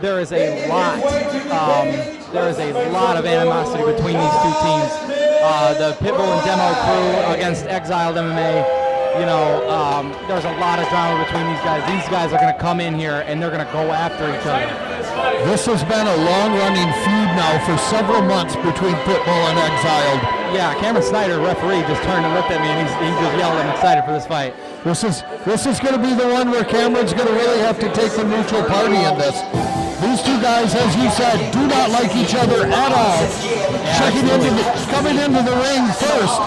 there is a lot of animosity between these two teams. The Pitbull and Demo crew against Exiled MMA. You know, there's a lot of drama between these guys. These guys are going to come in here and they're going to go after each other. This has been a long-running feud now for several months between Pitbull and Exiled. Yeah, Cameron Snyder, referee, just turned and looked at me and he just yelled, "I'm excited for this fight." This is going to be the one where Cameron's going to really have to take the neutral party in this. These two guys, as you said, do not like each other at all. Coming into the ring first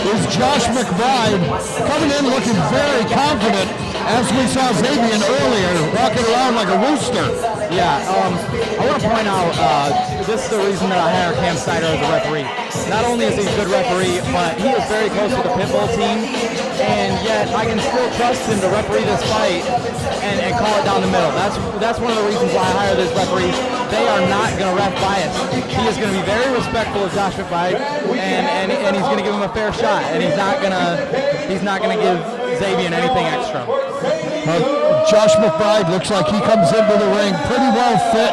is Josh McBride, coming in looking very confident, as we saw Xabien earlier, walking around like a rooster. Yeah, I want to point out, this is the reason that I hired Cam Snyder as a referee. Not only is he a good referee, but he is very close to the Pitbull team, and yet I can still trust him to referee this fight and call it down the middle. That's one of the reasons why I hired this referee. They are not going to ref bias. He is going to be very respectful of Josh McBride, and he's going to give him a fair shot, and he's not going to give Xabien anything extra. Josh McBride looks like he comes into the ring pretty well fit,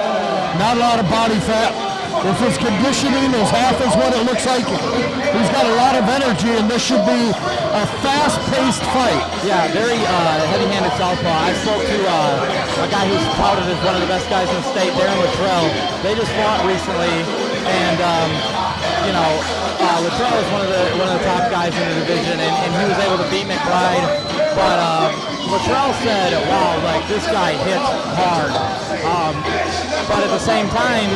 not a lot of body fat. If his conditioning is half as what it looks like, he's got a lot of energy, and this should be a fast-paced fight. Yeah, very heavy-handed southpaw. I spoke to a guy who's touted as one of the best guys in the state, Darren Luttrell. They just fought recently, and you know, Luttrell is one of the top guys in the division, and he was able to beat McBride. But Luttrell said, "Wow, like this guy hits hard." But at the same time,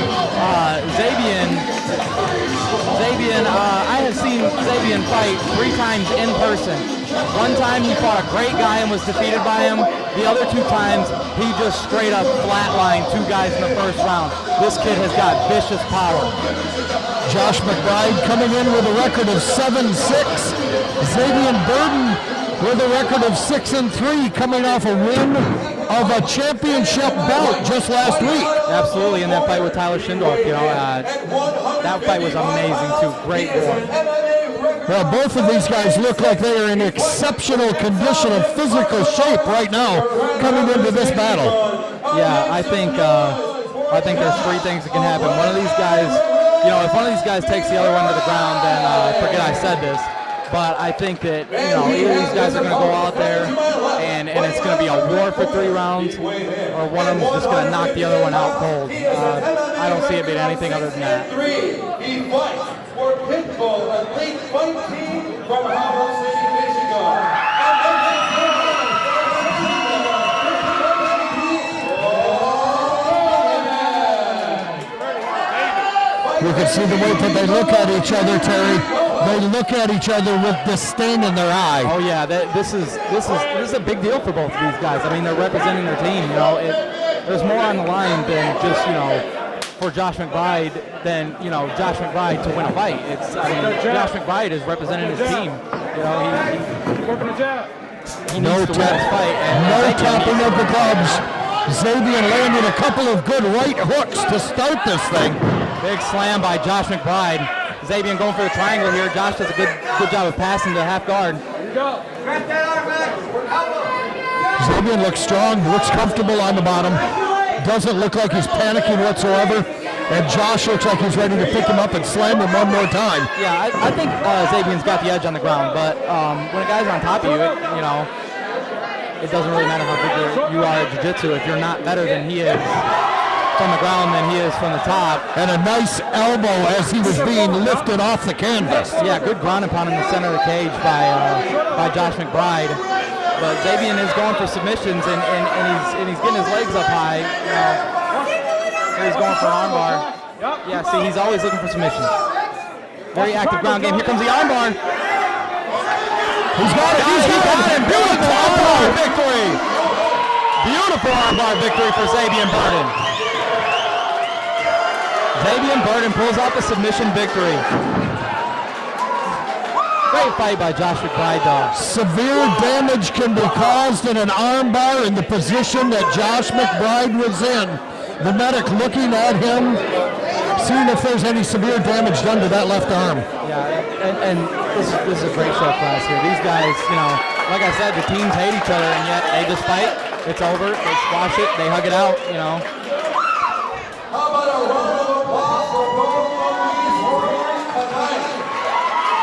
Xabien, I have seen Xabien fight 3 times in person. One time he fought a great guy and was defeated by him. The other 2 times, he just straight up flatlined 2 guys in the first round. This kid has got vicious power. Josh McBride coming in with a record of 7-6. Xabien Burden with a record of 6-3, coming off a win of a championship belt just last week. Absolutely, in that fight with Tyler Schindorf, you know, that fight was amazing too. Great war. Well, both of these guys look like they are in exceptional condition and physical shape right now coming into this battle. Yeah, I think there's 3 things that can happen. One of these guys, you know, if one of these guys takes the other one to the ground, then forget I said this. But I think that, you know, either of these guys are going to go out there and it's going to be a war for 3 rounds, or one of them is just going to knock the other one out cold. I don't see it being anything other than that. He fights for Pitbull, Elite Fight Team from Harbor City, Michigan. You can see the way that they look at each other, Terry. They look at each other with disdain in their eye. Oh yeah, this is a big deal for both of these guys. I mean, they're representing their team. You know, there's more on the line than just, you know, for Josh McBride than, you know, Josh McBride to win a fight. Josh McBride is representing his team. You know, he needs to win this fight. No tapping of the gloves. Xabien landing a couple of good right hooks to start this thing. Big slam by Josh McBride. Xabien going for the triangle here. Josh does a good job of passing to half guard. Here you go. Xabien looks strong, looks comfortable on the bottom. Doesn't look like he's panicking whatsoever. And Josh looks like he's ready to pick him up and slam him one more time. Yeah, I think Xabien's got the edge on the ground, but when a guy's on top of you, you know, it doesn't really matter how big you are at jiu-jitsu. If you're not better than he is from the ground than he is from the top. And a nice elbow as he was being lifted off the canvas. Yeah, good ground and pound in the center of the cage by Josh McBride. But Xabien is going for submissions and he's getting his legs up high. Here he's going for an armbar. Yeah, see, he's always looking for submissions. Very active ground game. Here comes the armbar. He's got it. He got him. Beautiful armbar victory. Beautiful armbar victory for Xabien Burden. Xabien Burden pulls out the submission victory. Great fight by Josh McBride, though. Severe damage can be caused in an armbar in the position that Josh McBride was in. The medic looking at him, seeing if there's any severe damage done to that left arm. Yeah, and this is a great show class here. These guys, you know, like I said, the teams hate each other, and yet they just fight. It's over. They squash it. They hug it out, you know. about a round of applause for both of these warriors tonight?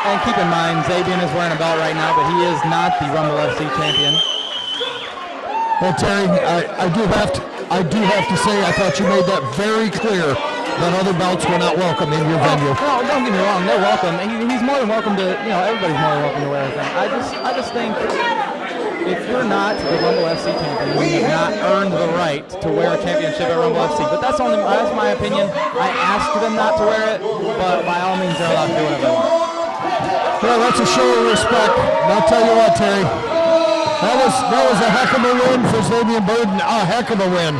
And keep in mind, Xabien is wearing a belt right now, but he is not the Rumble FC champion. Well, Terry, I do have to say, I thought you made that very clear that other belts were not welcome in your venue. No, don't get me wrong, they're welcome. He's more than welcome to, everybody's more than welcome to wear anything. I just think if you're not the Rumble FC champion, you have not earned the right to wear a championship at Rumble FC. But that's my opinion. I asked them not to wear it, but by all means, they're allowed to do whatever they want. Well, that's a show of respect. And I'll tell you what, Terry, that was a heck of a win for Xabien Burden. A heck of a win.